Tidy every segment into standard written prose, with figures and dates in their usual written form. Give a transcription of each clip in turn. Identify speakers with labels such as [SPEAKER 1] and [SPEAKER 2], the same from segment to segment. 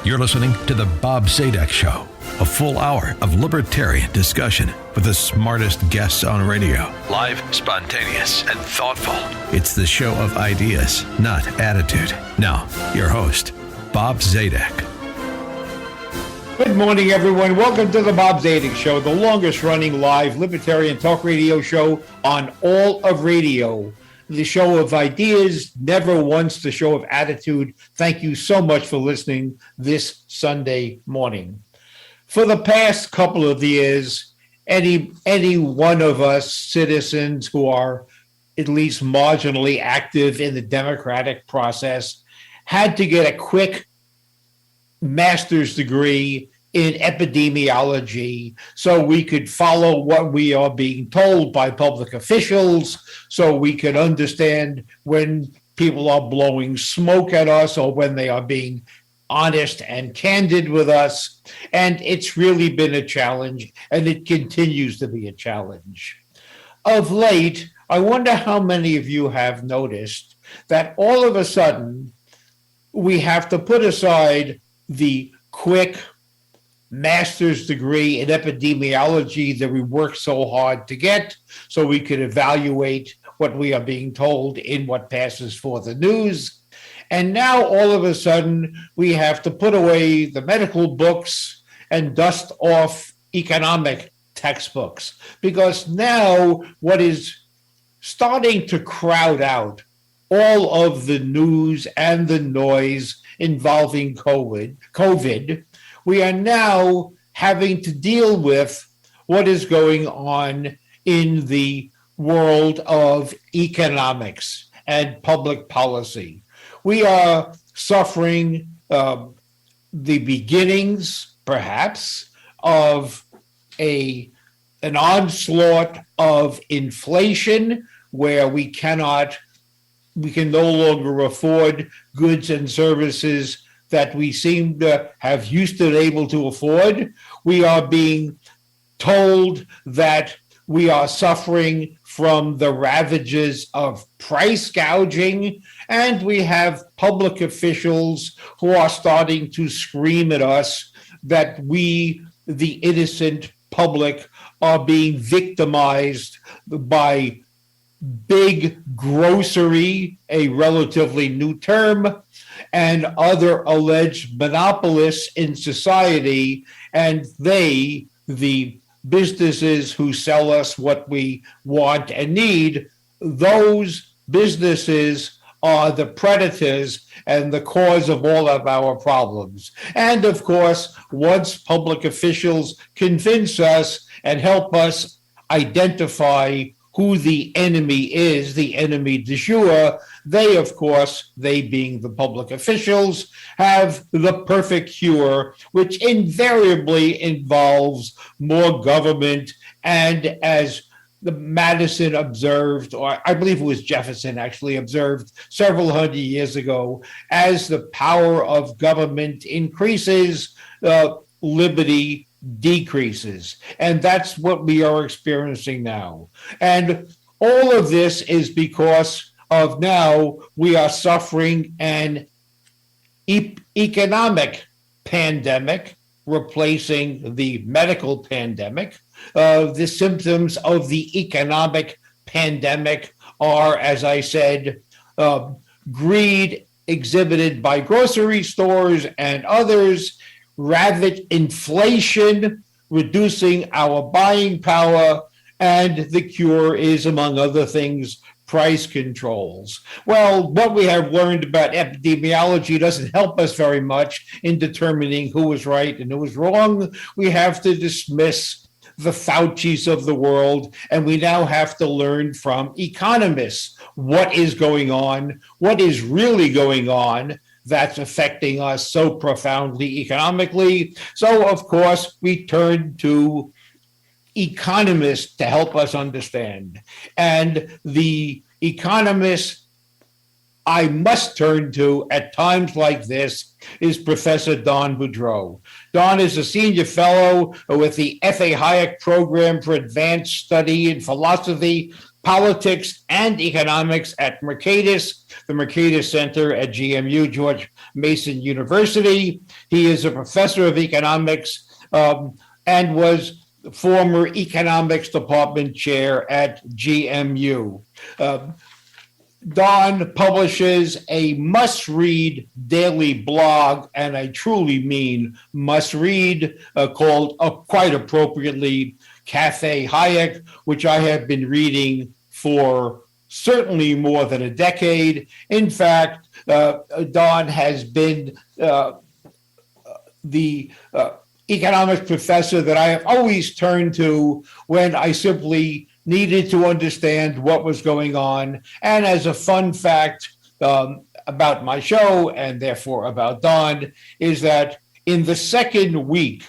[SPEAKER 1] You're listening to The Bob Zadek Show, a full hour of libertarian discussion with the smartest guests on radio. Live, spontaneous, and thoughtful. It's the show of ideas, not attitude. Now, your host, Bob Zadek.
[SPEAKER 2] Good morning, everyone. Welcome to The Bob Zadek Show, the longest-running live libertarian talk radio show on all of radio. The show of ideas, never once the show of attitude. Thank you so much for listening this Sunday morning. For the past couple of years, any one of us citizens who are at least marginally active in the democratic process had to get a quick master's degree in epidemiology so we could follow what we are being told by public officials, so we could understand when people are blowing smoke at us or when they are being honest and candid with us. And it's really been a challenge, and it continues to be a challenge. Of late, I wonder how many of you have noticed that all of a sudden we have to put aside the quick master's degree in epidemiology that we worked so hard to get so we could evaluate what we are being told in what passes for the news. And now all of a sudden we have to put away the medical books and dust off economic textbooks, because now what is starting to crowd out all of the news and the noise involving COVID, we are now having to deal with what is going on in the world of economics and public policy. We are suffering the beginnings, perhaps, of an onslaught of inflation where we can no longer afford goods and services that we seem to have used to be able to afford. We are being told that we are suffering from the ravages of price gouging, and we have public officials who are starting to scream at us that we, the innocent public, are being victimized by big grocery, a relatively new term, and other alleged monopolists in society, and they, the businesses who sell us what we want and need, those businesses are the predators and the cause of all of our problems. And of course, once public officials convince us and help us identify who the enemy is, the enemy de jure, they, of course, they being the public officials, have the perfect cure, which invariably involves more government. And as the Madison observed, or I believe it was Jefferson actually observed several hundred years ago, as the power of government increases, liberty decreases. And that's what we are experiencing now. And all of this is because of now we are suffering an economic pandemic replacing the medical pandemic. The symptoms of the economic pandemic are, as I said, greed exhibited by grocery stores and others, rapid inflation, reducing our buying power, and the cure is, among other things, price controls. Well, what we have learned about epidemiology doesn't help us very much in determining who is right and who is wrong. We have to dismiss the Faucis of the world, and we now have to learn from economists what is going on, what is really going on, that's affecting us so profoundly economically. So, of course, we turn to economists to help us understand. And the economists I must turn to at times like this is Professor Don Boudreaux. Don is a senior fellow with the F.A. Hayek Program for Advanced Study in Philosophy, politics and economics at Mercatus, the Mercatus Center at GMU, George Mason University. He is a professor of economics and was the former economics department chair at GMU. Don publishes a must-read daily blog, and I truly mean must-read, called, quite appropriately, Cafe Hayek, which I have been reading for certainly more than a decade. In fact, Don has been the economics professor that I have always turned to when I simply needed to understand what was going on. And as a fun fact about my show, and therefore about Don, is that in the second week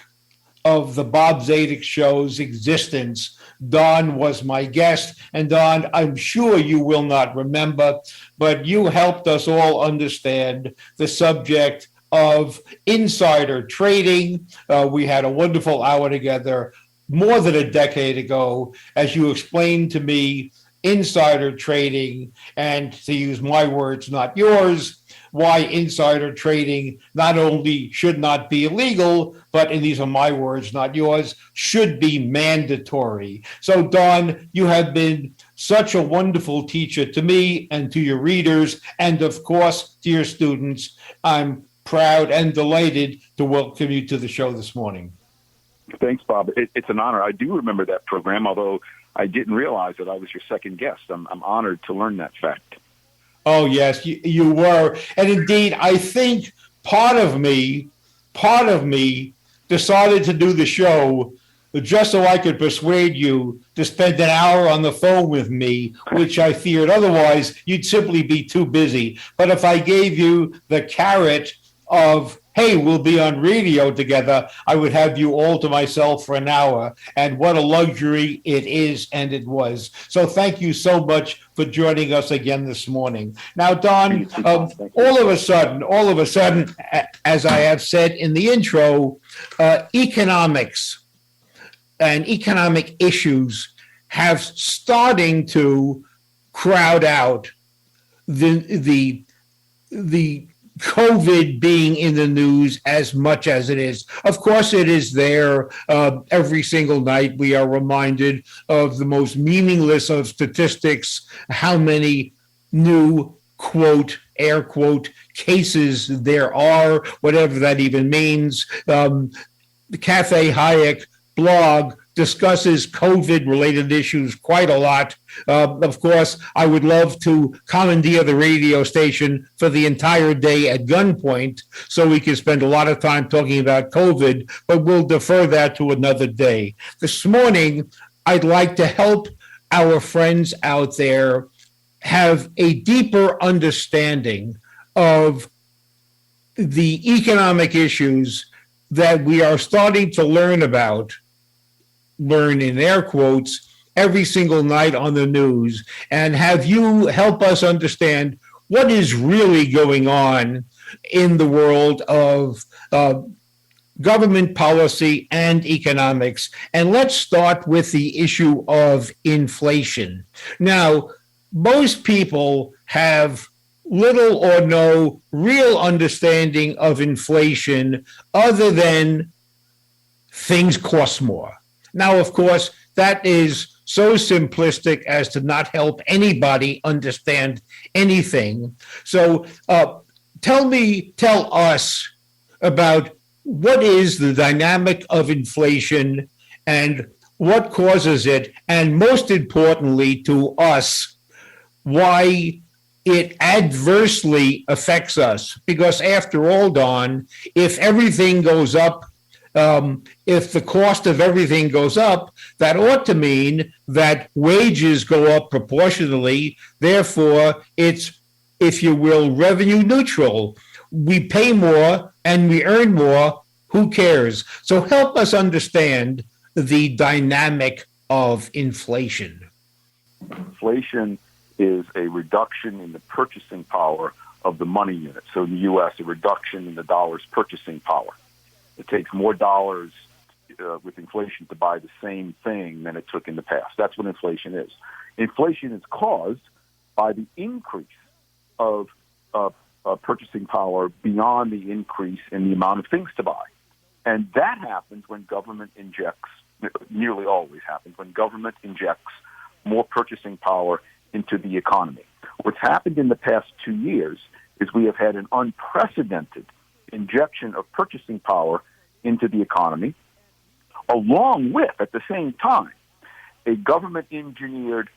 [SPEAKER 2] of the Bob Zadek Show's existence, Don was my guest. And Don, I'm sure you will not remember, but you helped us all understand the subject of insider trading. We had a wonderful hour together more than a decade ago, as you explained to me insider trading, and to use my words, not yours, why insider trading not only should not be illegal, but, and these are my words, not yours, should be mandatory. So, Don, you have been such a wonderful teacher to me and to your readers, and of course, to your students. I'm proud and delighted to welcome you to the show this morning.
[SPEAKER 3] Thanks, Bob. It's an honor. I do remember that program, although I didn't realize that I was your second guest. I'm honored to learn that fact.
[SPEAKER 2] Oh, yes, you were. And indeed, I think part of me decided to do the show just so I could persuade you to spend an hour on the phone with me, which I feared otherwise you'd simply be too busy. But if I gave you the carrot of, hey, we'll be on radio together, I would have you all to myself for an hour. And what a luxury it is, and it was. So thank you so much for joining us again this morning. Now, Don, all of a sudden, as I have said in the intro, economics and economic issues have starting to crowd out the COVID being in the news as much as it is. Of course, it is there. Every single night we are reminded of the most meaningless of statistics, how many new, quote, air quote, cases there are, whatever that even means. The Cafe Hayek blog discusses COVID-related issues quite a lot. Of course, I would love to commandeer the radio station for the entire day at gunpoint so we can spend a lot of time talking about COVID, but we'll defer that to another day. This morning, I'd like to help our friends out there have a deeper understanding of the economic issues that we are starting to learn in air quotes, every single night on the news, and have you help us understand what is really going on in the world of government policy and economics. And let's start with the issue of inflation. Now, most people have little or no real understanding of inflation other than things cost more. Now, of course, that is so simplistic as to not help anybody understand anything. So tell us about what is the dynamic of inflation and what causes it, and most importantly to us, why it adversely affects us. Because after all, Don, if everything goes up, if the cost of everything goes up, that ought to mean that wages go up proportionally. Therefore, it's, if you will, revenue neutral. We pay more and we earn more. Who cares? So help us understand the dynamic of inflation.
[SPEAKER 3] Inflation is a reduction in the purchasing power of the money unit. So in the U.S., a reduction in the dollar's purchasing power. It takes more dollars with inflation to buy the same thing than it took in the past. That's what inflation is. Inflation is caused by the increase of purchasing power beyond the increase in the amount of things to buy. And that happens when government injects, nearly always happens, when government injects more purchasing power into the economy. What's happened in the past 2 years is we have had an unprecedented injection of purchasing power into the economy, along with, at the same time, a government-engineered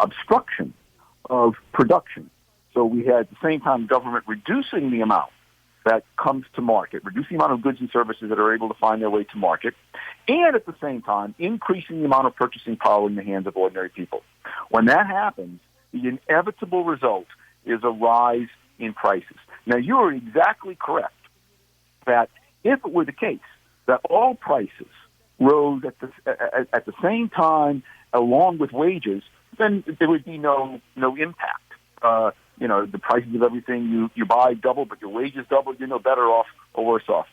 [SPEAKER 3] obstruction of production. So we had, at the same time, government reducing the amount that comes to market, reducing the amount of goods and services that are able to find their way to market, and at the same time, increasing the amount of purchasing power in the hands of ordinary people. When that happens, the inevitable result is a rise in prices. Now, you are exactly correct that if it were the case that all prices rose at the same time along with wages, then there would be no impact. The prices of everything you buy double, but your wages double, you're no better off or worse off.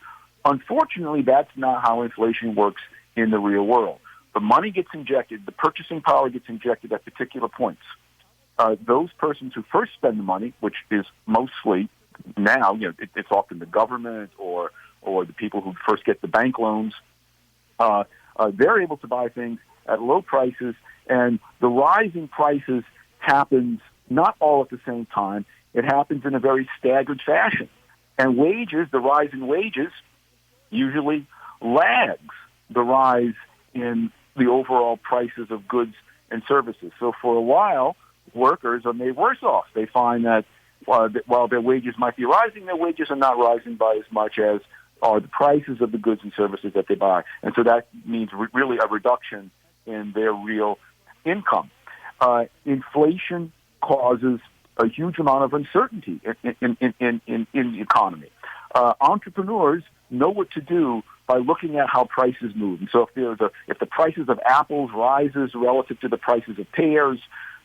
[SPEAKER 3] Unfortunately, that's not how inflation works in the real world. The money gets injected, the purchasing power gets injected at particular points. Those persons who first spend the money, which is mostly now, it's often the government or the people who first get the bank loans, they're able to buy things at low prices, and the rise in prices happens not all at the same time. It happens in a very staggered fashion. And wages, the rise in wages, usually lags the rise in the overall prices of goods and services. So for a while, workers are made worse off. They find that while their wages might be rising, their wages are not rising by as much as are the prices of the goods and services that they buy. And so that means really a reduction in their real income. Inflation causes a huge amount of uncertainty in the economy. Entrepreneurs know what to do by looking at how prices move. And so if the prices of apples rises relative to the prices of pears,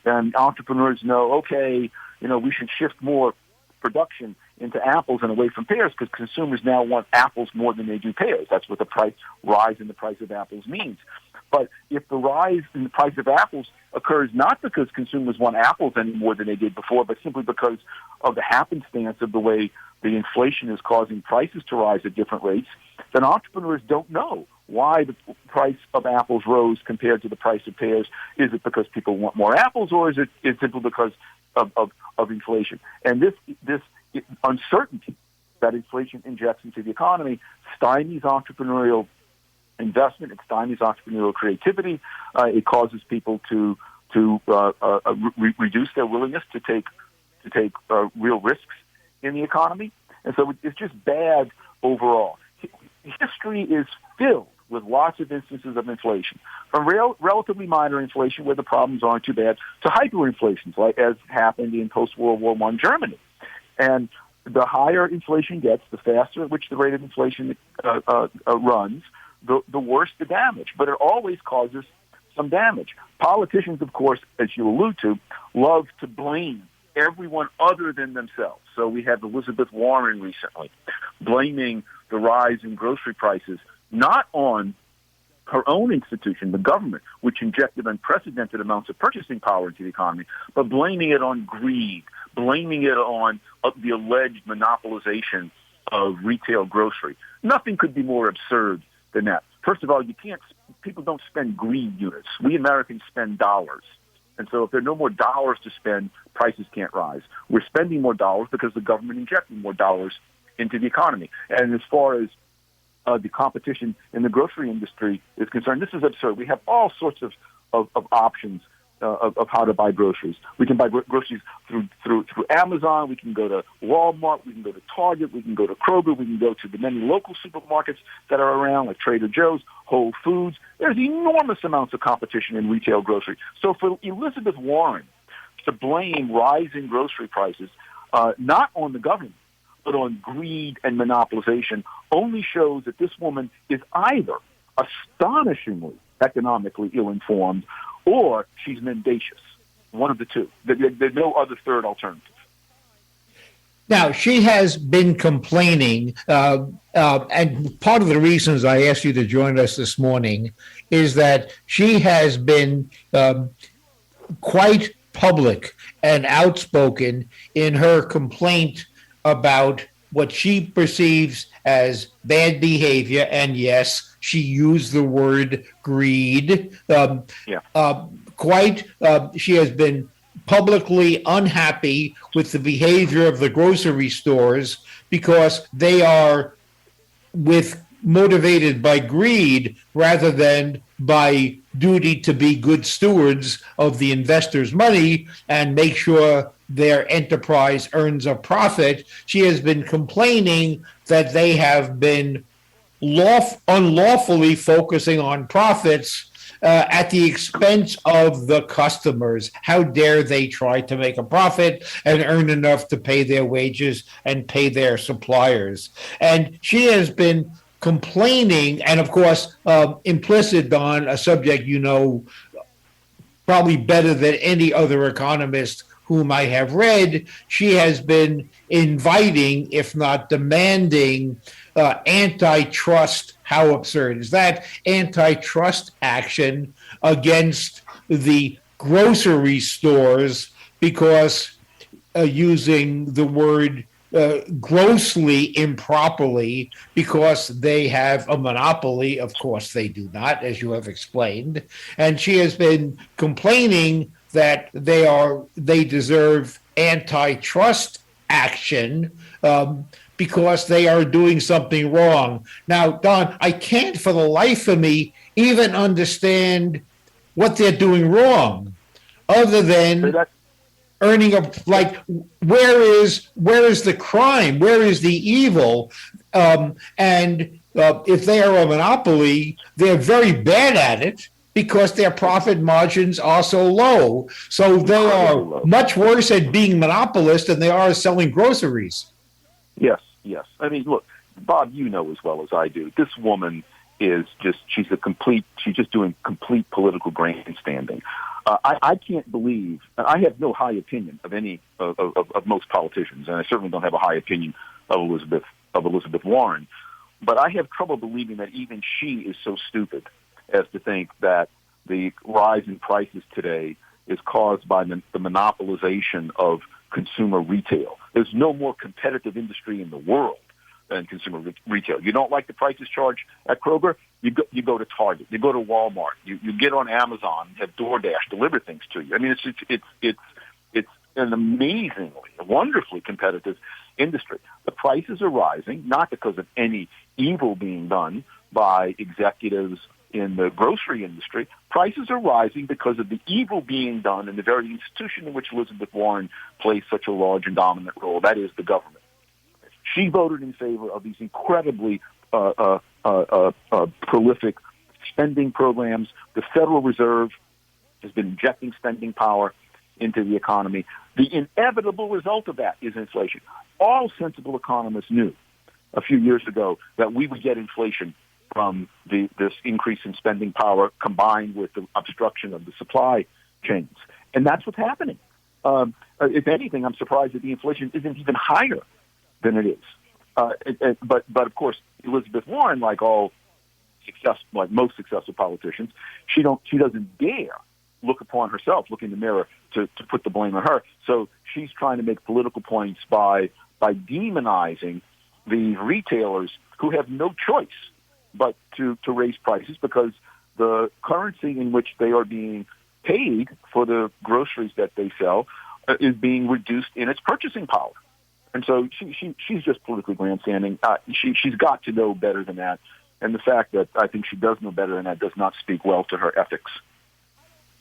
[SPEAKER 3] then entrepreneurs know, okay, we should shift more production into apples and away from pears because consumers now want apples more than they do pears. That's what the rise in the price of apples means. But if the rise in the price of apples occurs not because consumers want apples any more than they did before, but simply because of the happenstance of the way the inflation is causing prices to rise at different rates, then entrepreneurs don't know why the price of apples rose compared to the price of pears. Is it because people want more apples, or is it simply because of inflation? And this uncertainty that inflation injects into the economy stymies entrepreneurial investment, it stymies entrepreneurial creativity. It causes people to reduce their willingness to take real risks in the economy, and so it's just bad overall. History is filled with lots of instances of inflation, from relatively minor inflation where the problems aren't too bad to hyperinflations, like as happened in post-World War I Germany. And the higher inflation gets, the faster at which the rate of inflation runs, the worse the damage. But it always causes some damage. Politicians, of course, as you allude to, love to blame everyone other than themselves. So we had Elizabeth Warren recently blaming the rise in grocery prices not on her own institution, the government, which injected unprecedented amounts of purchasing power into the economy, but blaming it on greed, blaming it on the alleged monopolization of retail grocery. Nothing could be more absurd than that. First of all, people don't spend greed units. We Americans spend dollars. And so if there are no more dollars to spend, prices can't rise. We're spending more dollars because the government injecting more dollars into the economy. And as far as the competition in the grocery industry is concerned, this is absurd. We have all sorts of options of how to buy groceries. We can buy groceries through Amazon. We can go to Walmart. We can go to Target. We can go to Kroger. We can go to the many local supermarkets that are around, like Trader Joe's, Whole Foods. There's enormous amounts of competition in retail grocery. So for Elizabeth Warren to blame rising grocery prices, not on the government, but on greed and monopolization, only shows that this woman is either astonishingly economically ill-informed or she's mendacious. One of the two. There's no other third alternative.
[SPEAKER 2] Now, she has been complaining, and part of the reasons I asked you to join us this morning is that she has been quite public and outspoken in her complaint about what she perceives as bad behavior. And yes, she used the word greed. She has been publicly unhappy with the behavior of the grocery stores because they are motivated by greed rather than by duty to be good stewards of the investors' money and make sure their enterprise earns a profit. She has been complaining that they have been unlawfully focusing on profits at the expense of the customers. How dare they try to make a profit and earn enough to pay their wages and pay their suppliers? And she has been complaining, and of course, implicit on a subject you know probably better than any other economist whom I have read, she has been inviting, if not demanding, antitrust. How absurd is that? Antitrust action against the grocery stores because using the word grossly improperly because they have a monopoly. Of course, they do not, as you have explained. And she has been complaining that they deserve antitrust action because they are doing something wrong. Now, Don, I can't for the life of me even understand what they're doing wrong, other than earning where is the crime? Where is the evil? If they are a monopoly, they're very bad at it because their profit margins are so low. So they are much worse at being monopolists than they are selling groceries.
[SPEAKER 3] Yes. I mean, look, Bob, you know as well as I do, this woman is she's just doing complete political grandstanding. I can't believe, I have no high opinion of any of most politicians, and I certainly don't have a high opinion of Elizabeth Warren, but I have trouble believing that even she is so stupid as to think that the rise in prices today is caused by the monopolization of consumer retail. There's no more competitive industry in the world than consumer retail. You don't like the prices charged at Kroger? You go to Target. You go to Walmart. You get on Amazon and have DoorDash deliver things to you. I mean, it's an amazingly, wonderfully competitive industry. The prices are rising, not because of any evil being done by executives in the grocery industry. Prices are rising because of the evil being done in the very institution in which Elizabeth Warren plays such a large and dominant role. That is the government. She voted in favor of these incredibly prolific spending programs. The Federal Reserve has been injecting spending power into the economy. The inevitable result of that is inflation. All sensible economists knew a few years ago that we would get inflation from this increase in spending power combined with the obstruction of the supply chains. And that's what's happening. If anything, I'm surprised that the inflation isn't even higher than it is. But of course, Elizabeth Warren, like most successful politicians, she doesn't dare look upon herself, look in the mirror to put the blame on her. So she's trying to make political points by demonizing the retailers who have no choice but to raise prices because the currency in which they are being paid for the groceries that they sell is being reduced in its purchasing power. And so she's just politically grandstanding. She's got to know better than that. And the fact that I think she does know better than that does not speak well to her ethics.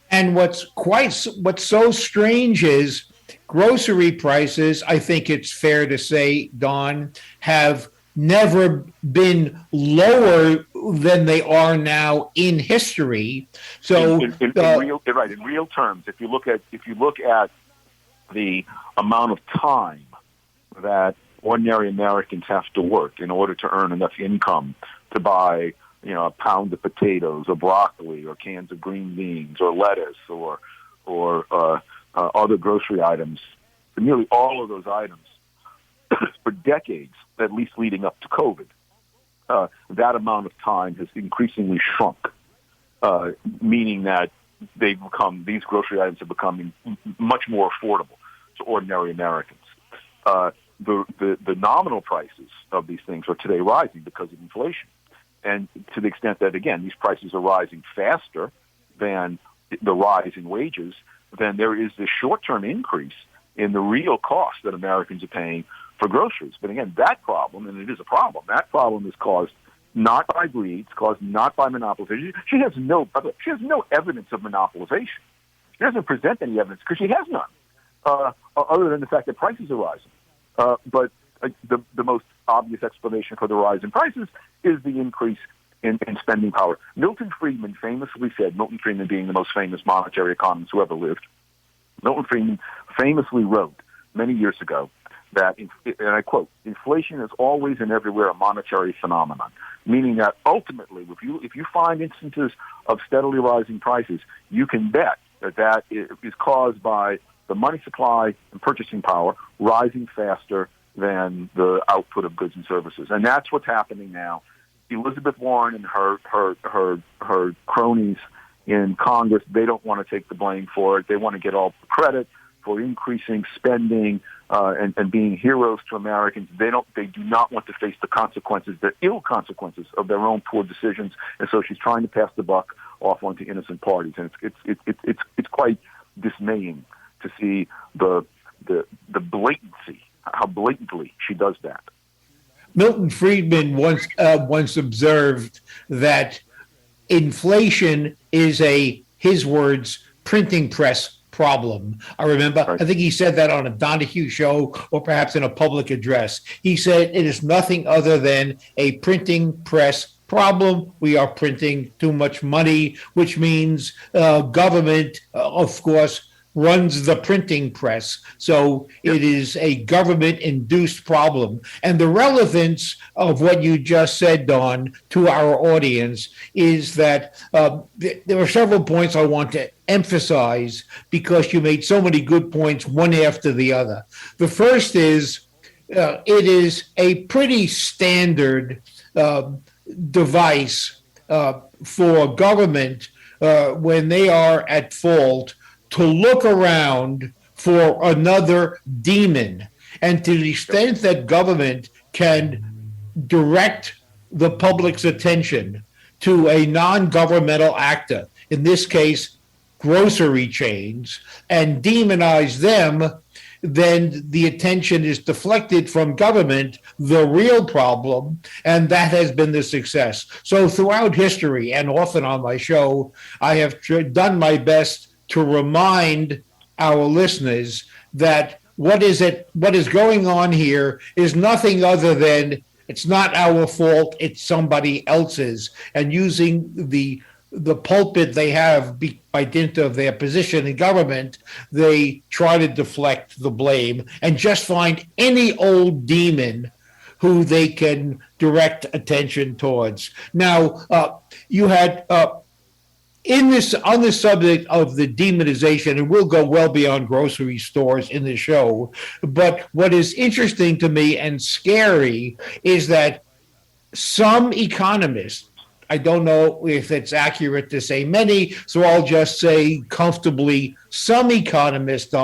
[SPEAKER 2] And what's so strange is grocery prices, I think it's fair to say, Don, have never been lower than they are now in history. So
[SPEAKER 3] in real terms, if you look at the amount of time that ordinary Americans have to work in order to earn enough income to buy, a pound of potatoes or broccoli or cans of green beans or lettuce or other grocery items, nearly all of those items for decades, at least leading up to COVID, that amount of time has increasingly shrunk, meaning that these grocery items are becoming much more affordable to ordinary Americans. The nominal prices of these things are today rising because of inflation. And to the extent that, again, these prices are rising faster than the rise in wages, then there is this short-term increase in the real cost that Americans are paying for groceries. But again, that problem, and it is a problem, that problem is caused not by greed, it's caused not by monopolization. She has no evidence of monopolization. She doesn't present any evidence because she has none, other than the fact that prices are rising. But the most obvious explanation for the rise in prices is the increase in spending power. Milton Friedman famously said, Milton Friedman being the most famous monetary economist who ever lived, Milton Friedman famously wrote many years ago that, and I quote, "Inflation is always and everywhere a monetary phenomenon," meaning that ultimately, if you find instances of steadily rising prices, you can bet that is caused by the money supply and purchasing power rising faster than the output of goods and services. And that's what's happening now. Elizabeth Warren and her cronies in Congress, they don't want to take the blame for it. They want to get all the credit for increasing spending and being heroes to Americans. They do not want to face the consequences, the ill consequences of their own poor decisions. And so she's trying to pass the buck off onto innocent parties. And it's quite dismaying to see the blatancy, how blatantly she does that.
[SPEAKER 2] Milton Friedman once observed that inflation is his words, printing press problem. I remember, I think he said that on a Donahue show or perhaps in a public address. He said it is nothing other than a printing press problem. We are printing too much money, which means government, of course, runs the printing press. So it is a government-induced problem. And the relevance of what you just said, Don, to our audience is that there are several points I want to emphasize because you made so many good points, one after the other. The first is it is a pretty standard device for government when they are at fault to look around for another demon. And to the extent that government can direct the public's attention to a non-governmental actor, in this case, grocery chains, and demonize them, then the attention is deflected from government, the real problem, and that has been the success. So throughout history, and often on my show, I have done my best to remind our listeners that what is going on here is nothing other than it's not our fault, it's somebody else's. And using the pulpit they have by dint of their position in government, they try to deflect the blame and just find any old demon who they can direct attention towards. Now, you had on this subject of the demonization, and we'll go well beyond grocery stores in the show, but what is interesting to me and scary is that some economists, I don't know if it's accurate to say many, so I'll just say comfortably some economists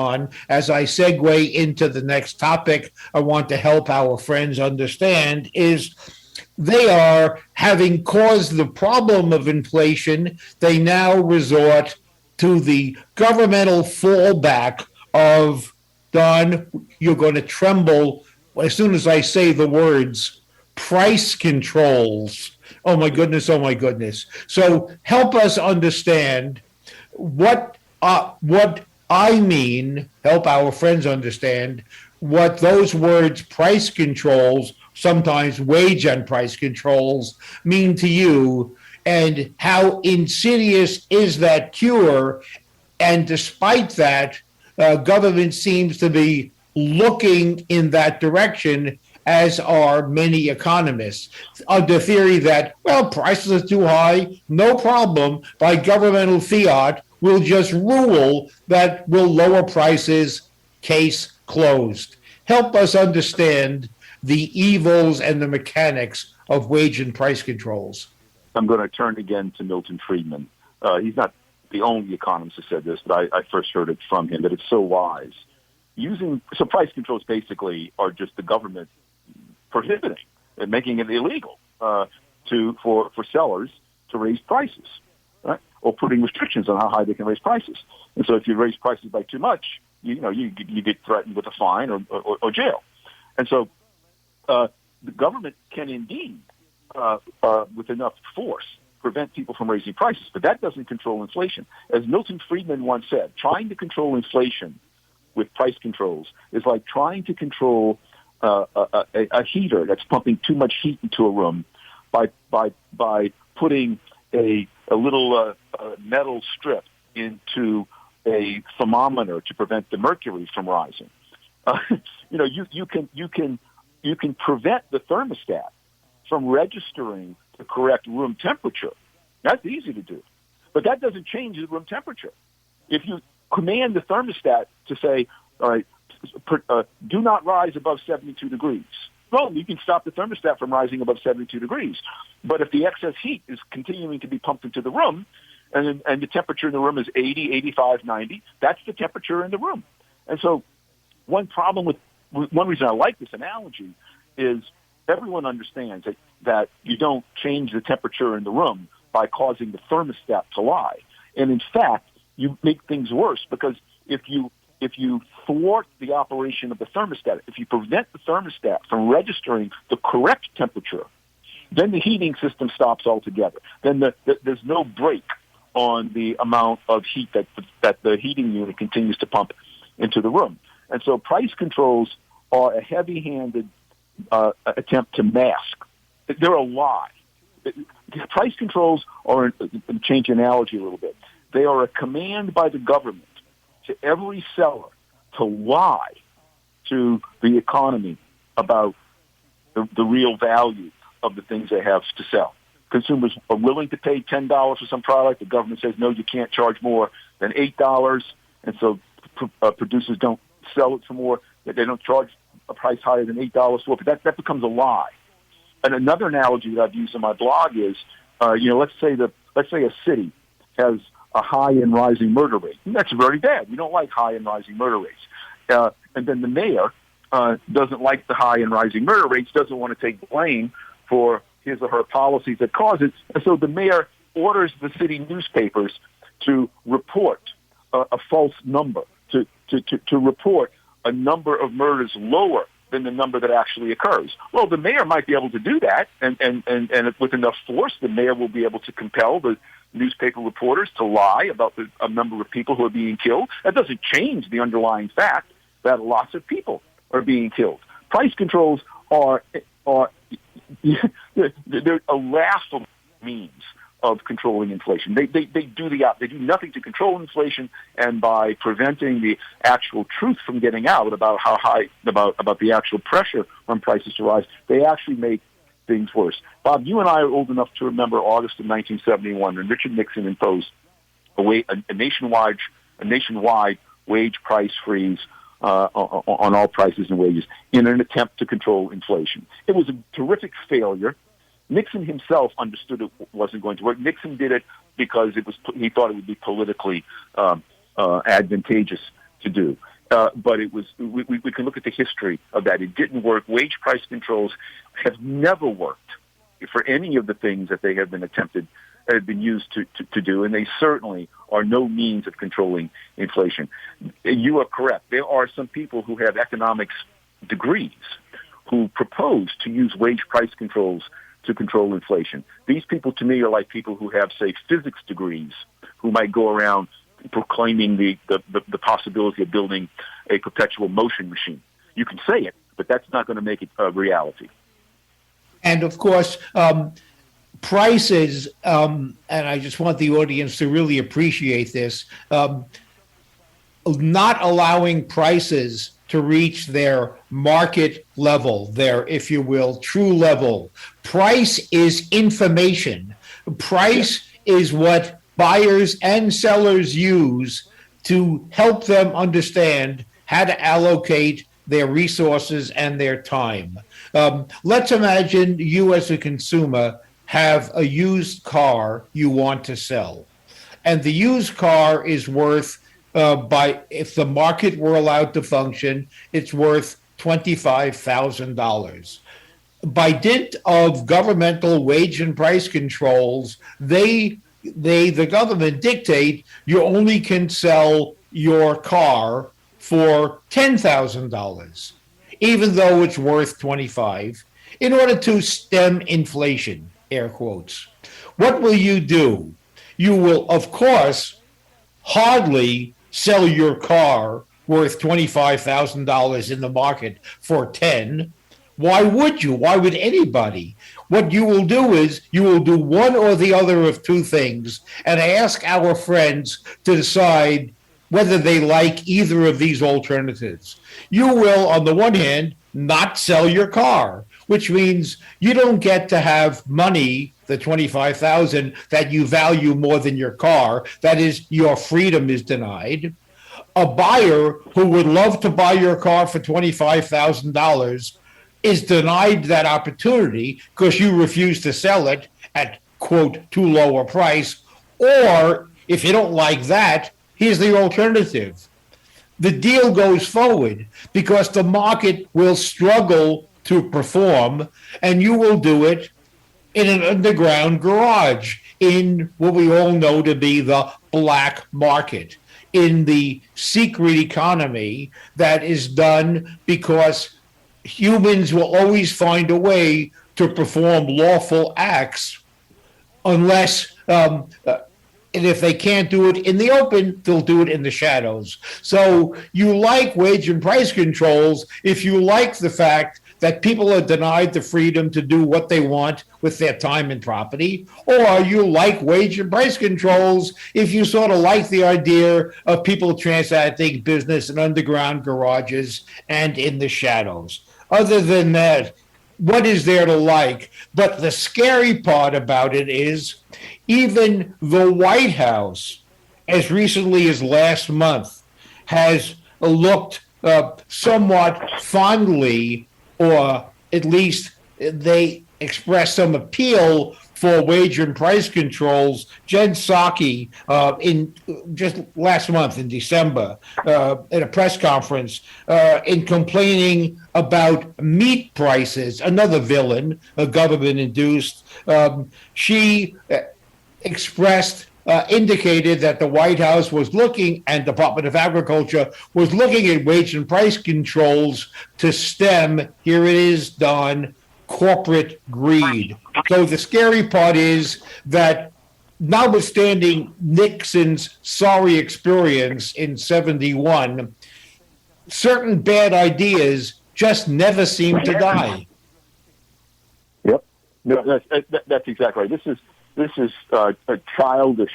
[SPEAKER 2] as I segue into the next topic I want to help our friends understand is they are, having caused the problem of inflation, they now resort to the governmental fallback of, Don, you're going to tremble as soon as I say the words, price controls. Oh my goodness, oh my goodness. So help us understand what I mean, help our friends understand what those words, price controls, sometimes wage and price controls, mean to you, and how insidious is that cure. And despite that, government seems to be looking in that direction, as are many economists, under theory that, well, prices are too high, no problem, by governmental fiat, we'll just rule that we'll lower prices, case closed. help us understand the evils and the mechanics of wage and price controls?
[SPEAKER 3] I'm going to turn again to Milton Friedman. He's not the only economist who said this, but I first heard it from him, that it's so wise. So price controls basically are just the government prohibiting and making it illegal for sellers to raise prices, right? Or putting restrictions on how high they can raise prices. And so if you raise prices by too much, you get threatened with a fine or jail. And so the government can indeed, with enough force, prevent people from raising prices, but that doesn't control inflation. As Milton Friedman once said, trying to control inflation with price controls is like trying to control a heater that's pumping too much heat into a room by putting a little metal strip into a thermometer to prevent the mercury from rising. You can prevent the thermostat from registering the correct room temperature. That's easy to do, but that doesn't change the room temperature. If you command the thermostat to say, all right, do not rise above 72 degrees. Well, you can stop the thermostat from rising above 72 degrees. But if the excess heat is continuing to be pumped into the room and the temperature in the room is 80, 85, 90, that's the temperature in the room. And so one reason I like this analogy is everyone understands that you don't change the temperature in the room by causing the thermostat to lie. And in fact, you make things worse, because if you thwart the operation of the thermostat, if you prevent the thermostat from registering the correct temperature, then the heating system stops altogether. Then there's no break on the amount of heat that the heating unit continues to pump into the room. And so price controls are a heavy-handed attempt to mask. They're a lie. Price controls are, change the analogy a little bit, they are a command by the government to every seller to lie to the economy about the real value of the things they have to sell. Consumers are willing to pay $10 for some product. The government says, no, you can't charge more than $8. And so producers don't sell it for more. They don't charge a price higher than $8 for it. But that becomes a lie. And another analogy that I've used in my blog is, let's say a city has a high and rising murder rate. And that's very bad. We don't like high and rising murder rates. And then the mayor doesn't like the high and rising murder rates, doesn't want to take blame for his or her policies that cause it. And so the mayor orders the city newspapers to report a false number, to report a number of murders lower than the number that actually occurs. Well, the mayor might be able to do that, and with enough force, the mayor will be able to compel the newspaper reporters to lie about a number of people who are being killed. That doesn't change the underlying fact that lots of people are being killed. Price controls are they're a laughable means of controlling inflation. They do nothing to control inflation, and by preventing the actual truth from getting out about how high about the actual pressure on prices to rise, they actually make things worse. Bob, you and I are old enough to remember August of 1971 when Richard Nixon imposed a nationwide wage price freeze on all prices and wages in an attempt to control inflation. It was a terrific failure. Nixon himself understood it wasn't going to work. Nixon did it because he thought it would be politically advantageous to do. But it was. We can look at the history of that. It didn't work. Wage price controls have never worked for any of the things that they have been used to do, and they certainly are no means of controlling inflation. You are correct. There are some people who have economics degrees who propose to use wage price controls to control inflation. These people, to me, are like people who have, say, physics degrees, who might go around proclaiming the possibility of building a perpetual motion machine. You can say it, but that's not going to make it a reality.
[SPEAKER 2] And of course, prices, and I just want the audience to really appreciate this, not allowing prices to reach their market level, their, if you will, true level. Price is information. Price is what buyers and sellers use to help them understand how to allocate their resources and their time. Let's imagine you as a consumer have a used car you want to sell, and the used car is worth, if the market were allowed to function, it's worth $25,000. By dint of governmental wage and price controls, the government dictate you only can sell your car for $10,000, even though it's worth 25, in order to stem inflation, air quotes. What will you do? You will, of course, hardly sell your car worth $25,000 in the market for 10. Why would you? Why would anybody? What you will do is you will do one or the other of two things and ask our friends to decide whether they like either of these alternatives. You will, on the one hand, not sell your car, which means you don't get to have money, the $25,000 that you value more than your car. That is, your freedom is denied. A buyer who would love to buy your car for $25,000 is denied that opportunity because you refuse to sell it at, quote, too low a price. Or if you don't like that, here's the alternative. The deal goes forward because the market will struggle to perform, and you will do it in an underground garage in what we all know to be the black market, in the secret economy that is done because humans will always find a way to perform lawful acts unless, and if they can't do it in the open, they'll do it in the shadows. So you like wage and price controls if you like the fact that people are denied the freedom to do what they want with their time and property, or you like wage and price controls if you sort of like the idea of people transacting business in underground garages and in the shadows. Other than that, what is there to like? But the scary part about it is even the White House, as recently as last month, has looked somewhat fondly, or at least they expressed some appeal for wage and price controls. Jen Psaki, in just last month in December, at a press conference, in complaining about meat prices, another villain, government-induced, she indicated that the White House was looking, and Department of Agriculture was looking at wage and price controls to stem, here it is, Don, corporate greed. So the scary part is that notwithstanding Nixon's sorry experience in 71, certain bad ideas just never seem to die.
[SPEAKER 3] Yep. No, that's exactly right. This is a childish.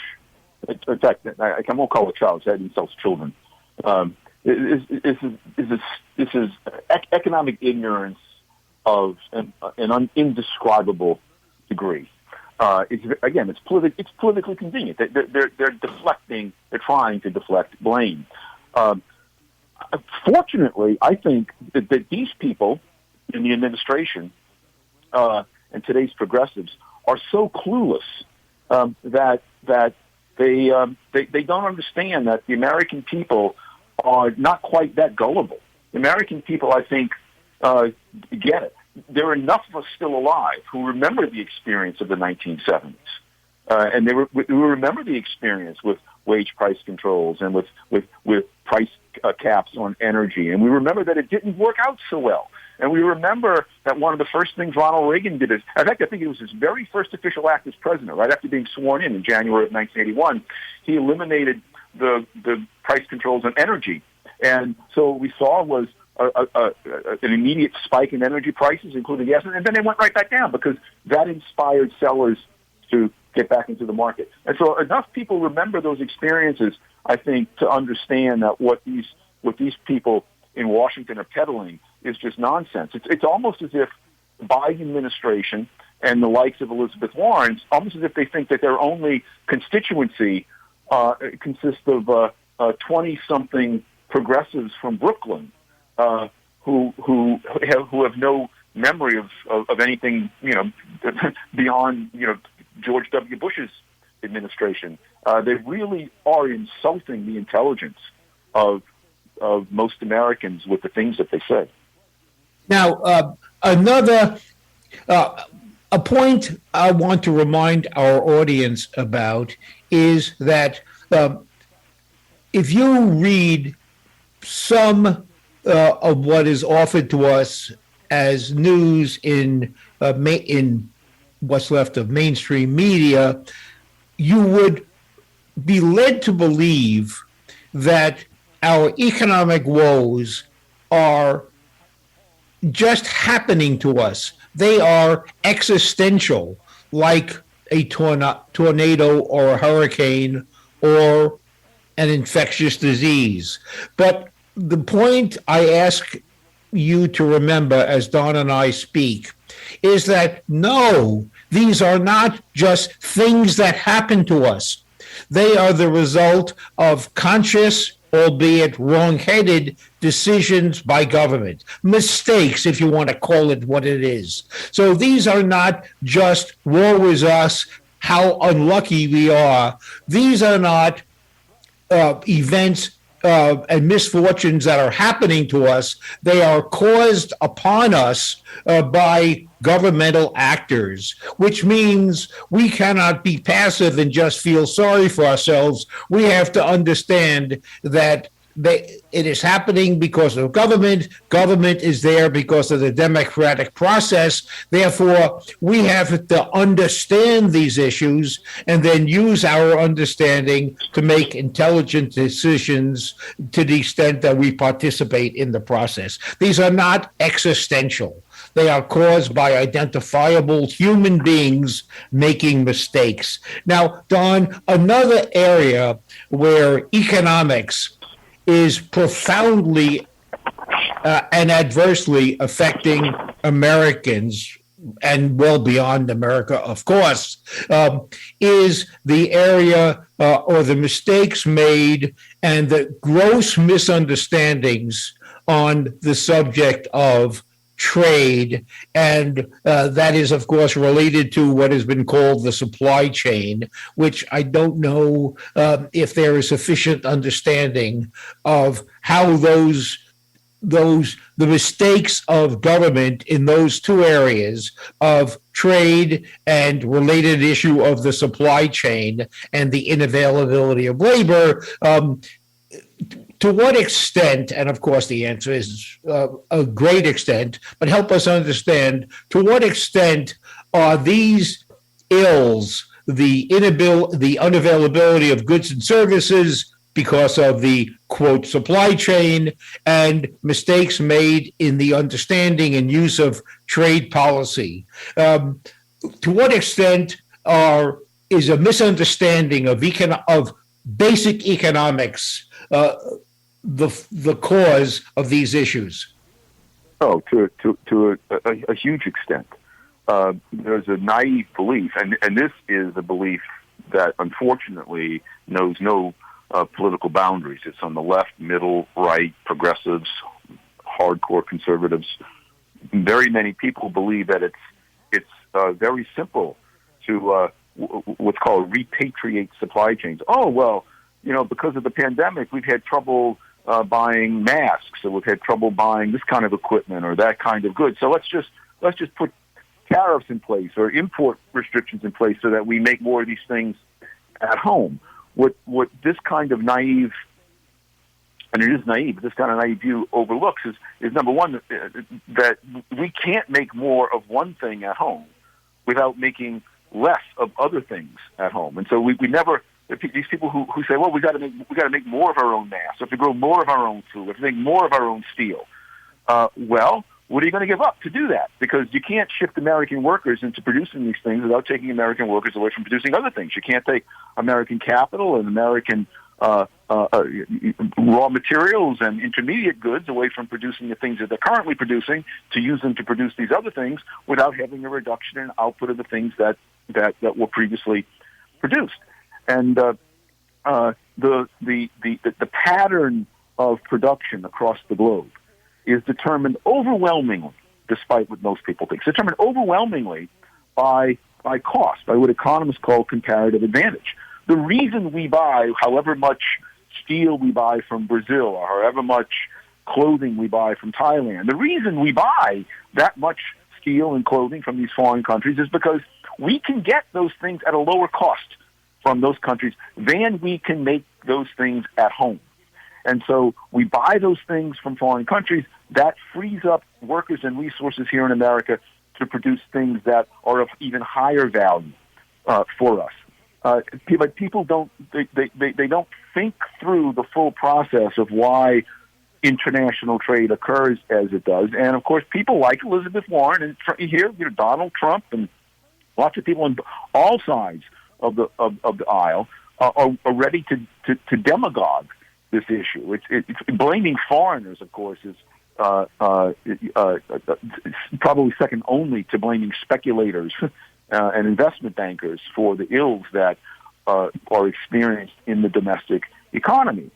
[SPEAKER 3] In fact, I won't call it childish. That insults children. This is economic ignorance of an indescribable degree. It's politically convenient. They're deflecting. They're trying to deflect blame. Fortunately, I think that these people in the administration and today's progressives are so clueless that they don't understand that the American people are not quite that gullible. The American people, I think, get it. There are enough of us still alive who remember the experience of the 1970s, and who remember the experience with wage price controls and with price caps on energy, and we remember that it didn't work out so well. And we remember that one of the first things Ronald Reagan did in fact, I think it was his very first official act as president, right after being sworn in January of 1981, he eliminated the price controls on energy. And so what we saw was an immediate spike in energy prices, including gas, and then they went right back down because that inspired sellers to get back into the market. And so enough people remember those experiences, I think, to understand that what these people in Washington are peddling is just nonsense. It's almost as if the Biden administration and the likes of Elizabeth Warren, almost as if they think that their only constituency consists of 20-something progressives from Brooklyn have no memory of anything, beyond, George W. Bush's administration. They really are insulting the intelligence of most Americans with the things that they say.
[SPEAKER 2] Now, a point I want to remind our audience about is that if you read some of what is offered to us as news in what's left of mainstream media, you would be led to believe that our economic woes are just happening to us. They are existential, like a tornado or a hurricane or an infectious disease. But the point I ask you to remember as Don and I speak is that no, these are not just things that happen to us. They are the result of conscious, albeit wrong-headed, decisions by government. Mistakes, if you want to call it what it is. So these are not just woe is us, how unlucky we are. These are not events and misfortunes that are happening to us. They are caused upon us by governmental actors, which means we cannot be passive and just feel sorry for ourselves. We have to understand that it is happening because of government. Government is there because of the democratic process. Therefore, we have to understand these issues and then use our understanding to make intelligent decisions to the extent that we participate in the process. These are not existential. They are caused by identifiable human beings making mistakes. Now, Don, another area where economics is profoundly and adversely affecting Americans, and well beyond America, of course, is the area or the mistakes made and the gross misunderstandings on the subject of trade, and that is, of course, related to what has been called the supply chain, which I don't know if there is sufficient understanding of how the mistakes of government in those two areas of trade and related issue of the supply chain and the inavailability of labor. To what extent, and of course the answer is a great extent, but help us understand, to what extent are these ills, the unavailability of goods and services because of the, quote, supply chain, and mistakes made in the understanding and use of trade policy? To what extent is a misunderstanding of basic economics the cause of these issues?
[SPEAKER 3] Oh, to a huge extent. There's a naive belief, and this is a belief that unfortunately knows no political boundaries. It's on the left, middle, right, progressives, hardcore conservatives. Very many people believe that it's very simple to what's called repatriate supply chains. Oh, well, because of the pandemic, we've had trouble buying masks, or we've had trouble buying this kind of equipment or that kind of good. So let's just put tariffs in place or import restrictions in place so that we make more of these things at home. What this kind of naive, and it is naive, but this kind of naive view overlooks is number one, that we can't make more of one thing at home without making less of other things at home. And so we never. These people who say, well, we got to make more of our own masks, we have to grow more of our own food, we have to make more of our own steel. Well, what are you going to give up to do that? Because you can't shift American workers into producing these things without taking American workers away from producing other things. You can't take American capital and American raw materials and intermediate goods away from producing the things that they're currently producing to use them to produce these other things without having a reduction in output of the things that were previously produced. And the pattern of production across the globe is determined overwhelmingly, despite what most people think, it's determined overwhelmingly by cost, by what economists call comparative advantage. The reason we buy however much steel we buy from Brazil or however much clothing we buy from Thailand, the reason we buy that much steel and clothing from these foreign countries is because we can get those things at a lower cost from those countries than we can make those things at home. And so we buy those things from foreign countries. That frees up workers and resources here in America to produce things that are of even higher value for us. But people don't they don't think through the full process of why international trade occurs as it does. And of course, people like Elizabeth Warren and here, Donald Trump and lots of people on all sides of the aisle are ready to demagogue this issue. It's blaming foreigners, of course, is probably second only to blaming speculators and investment bankers for the ills that are experienced in the domestic economy.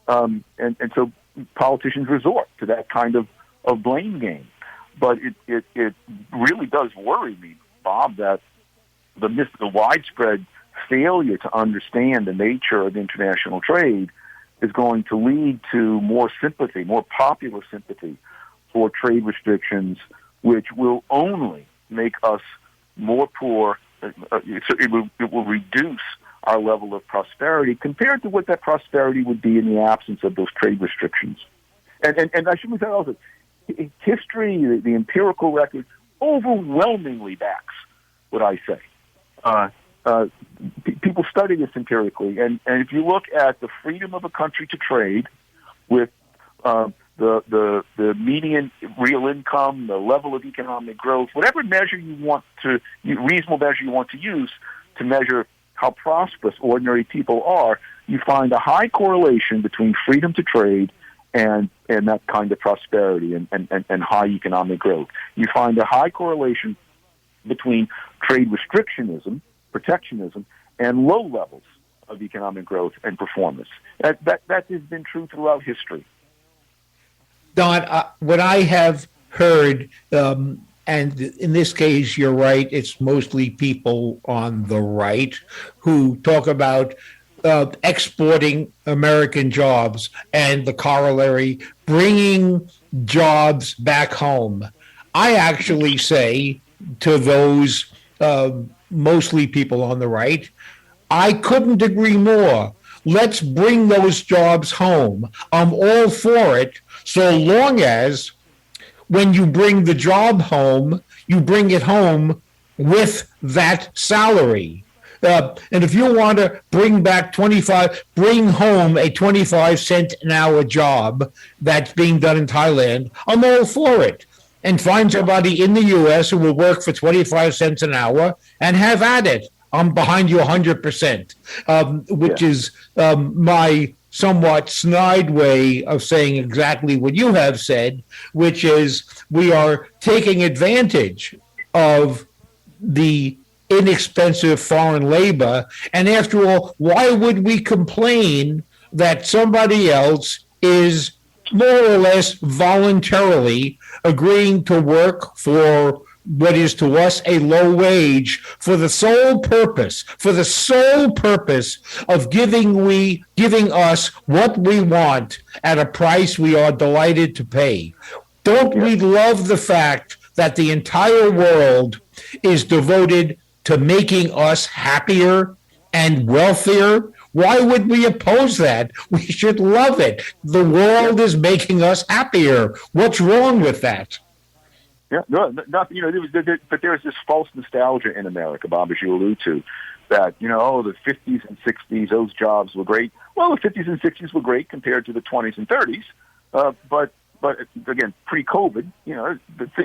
[SPEAKER 3] And so politicians resort to that kind of blame game. But it really does worry me, Bob, that the widespread failure to understand the nature of international trade is going to lead to more sympathy, more popular sympathy for trade restrictions, which will only make us more poor. It will reduce our level of prosperity compared to what that prosperity would be in the absence of those trade restrictions. And I should say also, history, the empirical record, overwhelmingly backs what I say. People study this empirically, and if you look at the freedom of a country to trade with the median real income, the level of economic growth, whatever measure you want to, reasonable measure you want to use to measure how prosperous ordinary people are, you find a high correlation between freedom to trade and that kind of prosperity and high economic growth. You find a high correlation between trade restrictionism, protectionism, and low levels of economic growth and performance. That has been true throughout history.
[SPEAKER 2] Don, what I have heard, and in this case, you're right, it's mostly people on the right who talk about exporting American jobs and the corollary, bringing jobs back home. I actually say to those mostly people on the right, I couldn't agree more. Let's bring those jobs home. I'm all for it, so long as when you bring the job home, you bring it home with that salary. And if you want to bring home a 25-cent an hour job that's being done in Thailand, I'm all for it. And find somebody in the U.S. who will work for 25 cents an hour and have at it. I'm behind you 100%, which is my somewhat snide way of saying exactly what you have said, which is we are taking advantage of the inexpensive foreign labor. And after all, why would we complain that somebody else is more or less voluntarily agreeing to work for what is to us a low wage for the sole purpose of giving us what we want at a price we are delighted to pay? Don't we love the fact that the entire world is devoted to making us happier and wealthier? Why would we oppose that? We should love it. The world is making us happier. What's wrong with that?
[SPEAKER 3] Yeah, no, nothing. But there's this false nostalgia in America, Bob, as you allude to, that the 50s and 60s, those jobs were great. Well, the 50s and 60s were great compared to the 20s and 30s, but again, pre-COVID,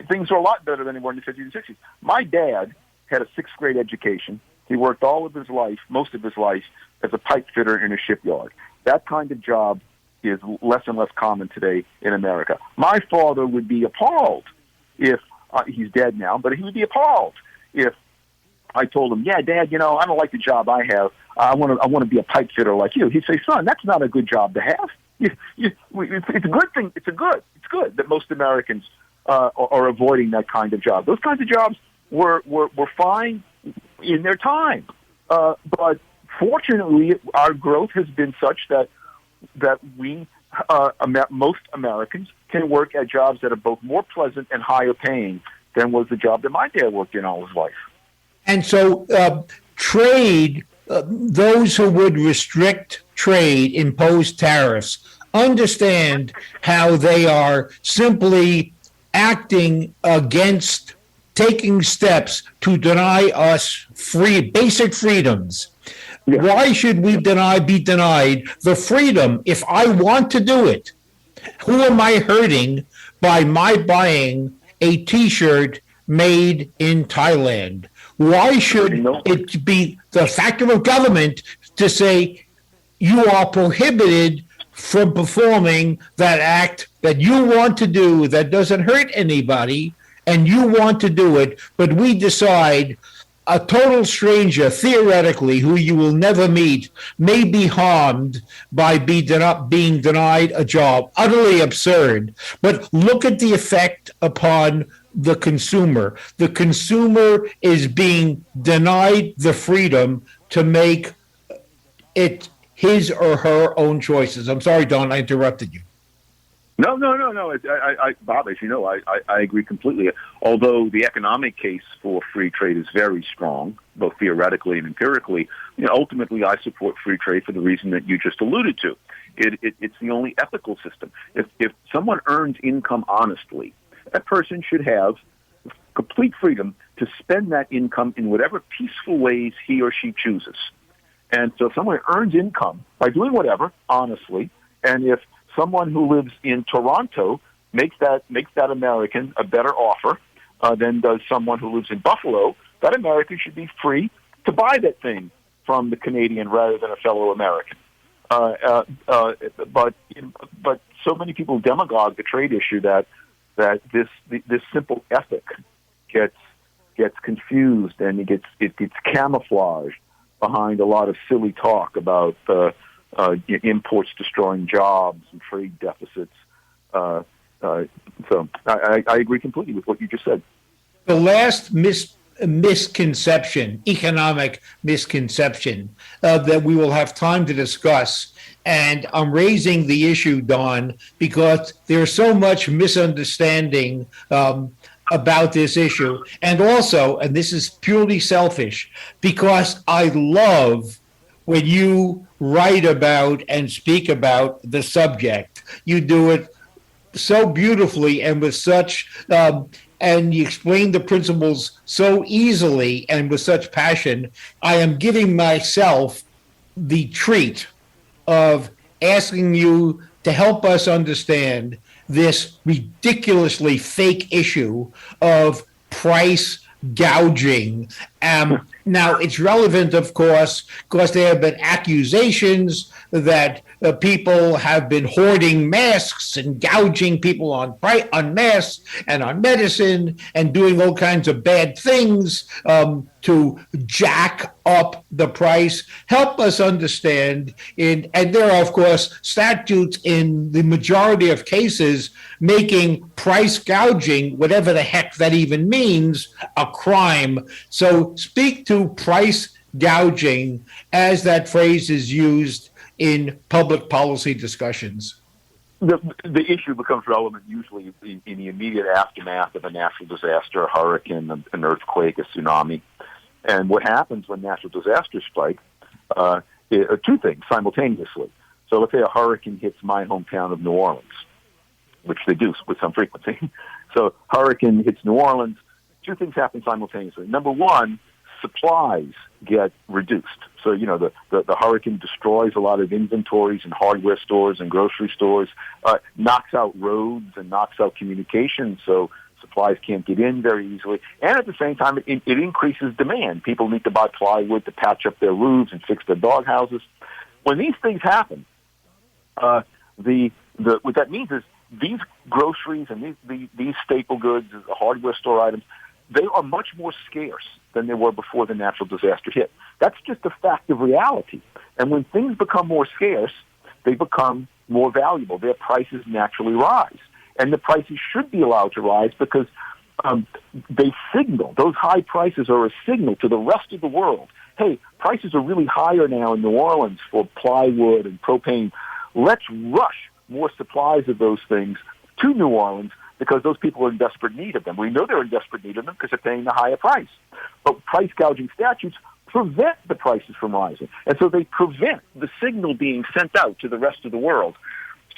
[SPEAKER 3] things are a lot better than they were in the 50s and 60s. My dad had a sixth grade education. He worked most of his life, as a pipe fitter in a shipyard. That kind of job is less and less common today in America. My father would be appalled if he's dead now, but he would be appalled if I told him, "Yeah, Dad, I don't like the job I have. I want to be a pipe fitter like you." He'd say, "Son, that's not a good job to have. it's a good thing. It's good that most Americans are avoiding that kind of job. Those kinds of jobs were fine in their time, but fortunately, our growth has been such that we most Americans can work at jobs that are both more pleasant and higher paying than was the job that my dad worked in all his life.
[SPEAKER 2] And so, trade, those who would restrict trade, impose tariffs, understand how they are simply acting against taking steps to deny us basic freedoms. Yeah. Why should we be denied the freedom if I want to do it? Who am I hurting by my buying a T-shirt made in Thailand? Why should it be the factor of government to say you are prohibited from performing that act that you want to do that doesn't hurt anybody and you want to do it, but we decide a total stranger, theoretically, who you will never meet, may be harmed by being denied a job. Utterly absurd. But look at the effect upon the consumer. The consumer is being denied the freedom to make it his or her own choices. I'm sorry, Don, I interrupted you.
[SPEAKER 3] No. Bob, as you know, I agree completely. Although the economic case for free trade is very strong, both theoretically and empirically, ultimately I support free trade for the reason that you just alluded to. It's the only ethical system. If someone earns income honestly, that person should have complete freedom to spend that income in whatever peaceful ways he or she chooses. And so if someone earns income by doing whatever honestly, and if someone who lives in Toronto makes that American a better offer than does someone who lives in Buffalo, that American should be free to buy that thing from the Canadian rather than a fellow American. But so many people demagogue the trade issue that this simple ethic gets confused and it gets camouflaged behind a lot of silly talk about imports destroying jobs and trade deficits. So I agree completely with what you just said.
[SPEAKER 2] The last misconception, economic misconception, that we will have time to discuss, and I'm raising the issue, Don, because there's so much misunderstanding about this issue. And also, and this is purely selfish, because I love when you write about and speak about the subject. You do it so beautifully and with such, and you explain the principles so easily and with such passion. I am giving myself the treat of asking you to help us understand this ridiculously fake issue of price gouging. Now, it's relevant, of course, because there have been accusations that people have been hoarding masks and gouging people on masks and on medicine and doing all kinds of bad things to jack up the price. Help us understand, and there are, of course, statutes in the majority of cases making price gouging, whatever the heck that even means, a crime. So speak to price gouging as that phrase is used in public policy discussions.
[SPEAKER 3] The issue becomes relevant usually in the immediate aftermath of a natural disaster, a hurricane, an earthquake, a tsunami. And what happens when natural disasters strike are two things simultaneously. So let's say a hurricane hits my hometown of New Orleans, which they do with some frequency. So hurricane hits New Orleans, two things happen simultaneously. Number one, supplies get reduced. So, the hurricane destroys a lot of inventories in hardware stores and grocery stores, knocks out roads and knocks out communications, so supplies can't get in very easily. And at the same time, it increases demand. People need to buy plywood to patch up their roofs and fix their dog houses. When these things happen, what that means is these groceries and these staple goods, the hardware store items, they are much more scarce than they were before the natural disaster hit. That's just a fact of reality. And when things become more scarce, they become more valuable, their prices naturally rise. And the prices should be allowed to rise because they signal, those high prices are a signal to the rest of the world. Hey, prices are really higher now in New Orleans for plywood and propane. Let's rush more supplies of those things to New Orleans because those people are in desperate need of them. We know they're in desperate need of them because they're paying the higher price. But price gouging statutes prevent the prices from rising. And so they prevent the signal being sent out to the rest of the world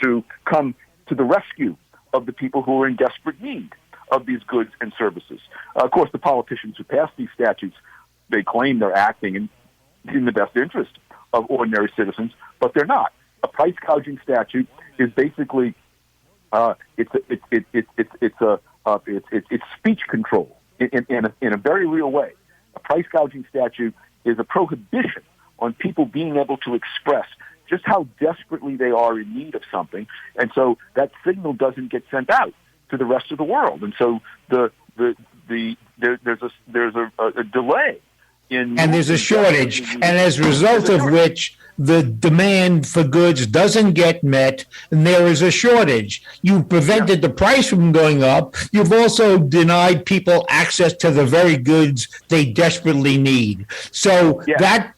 [SPEAKER 3] to come to the rescue of the people who are in desperate need of these goods and services. Of course, the politicians who pass these statutes, they claim they're acting in the best interest of ordinary citizens, but they're not. A price gouging statute is basically it's speech control in a very real way. A price gouging statute is a prohibition on people being able to express just how desperately they are in need of something, and so that signal doesn't get sent out to the rest of the world, and so there's a delay in,
[SPEAKER 2] and there's a shortage, and as a result of which the demand for goods doesn't get met, and there is a shortage. You've prevented the price from going up. You've also denied people access to the very goods they desperately need. So that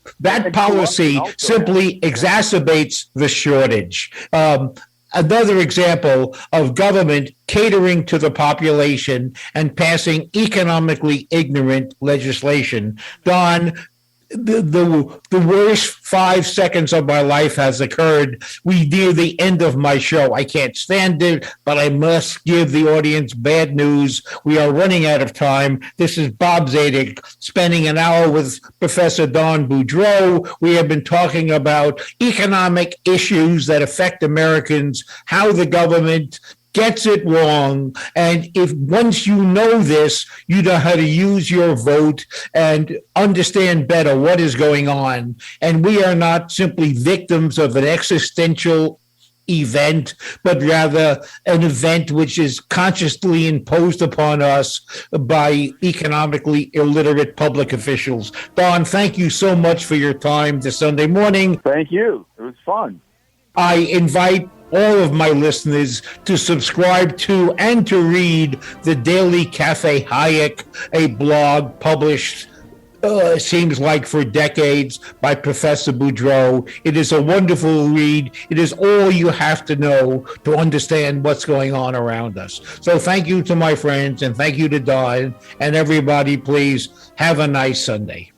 [SPEAKER 2] policy simply exacerbates the shortage. Another example of government catering to the population and passing economically ignorant legislation. Don, the worst 5 seconds of my life has occurred. We near the end of my show. I can't stand it, but I must give the audience bad news. We are running out of time. This is Bob Zadek spending an hour with Professor Don Boudreaux. We have been talking about economic issues that affect Americans, how the government gets it wrong. And if once you know this, you know how to use your vote and understand better what is going on. And we are not simply victims of an existential event, but rather an event which is consciously imposed upon us by economically illiterate public officials. Don, thank you so much for your time this Sunday morning.
[SPEAKER 3] Thank you. It was fun.
[SPEAKER 2] I invite all of my listeners to subscribe to and to read the Daily Cafe Hayek, a blog published seems like for decades by Professor Boudreaux. It is a wonderful read. It is all you have to know to understand what's going on around us. So thank you to my friends and thank you to Don, and everybody, please have a nice Sunday.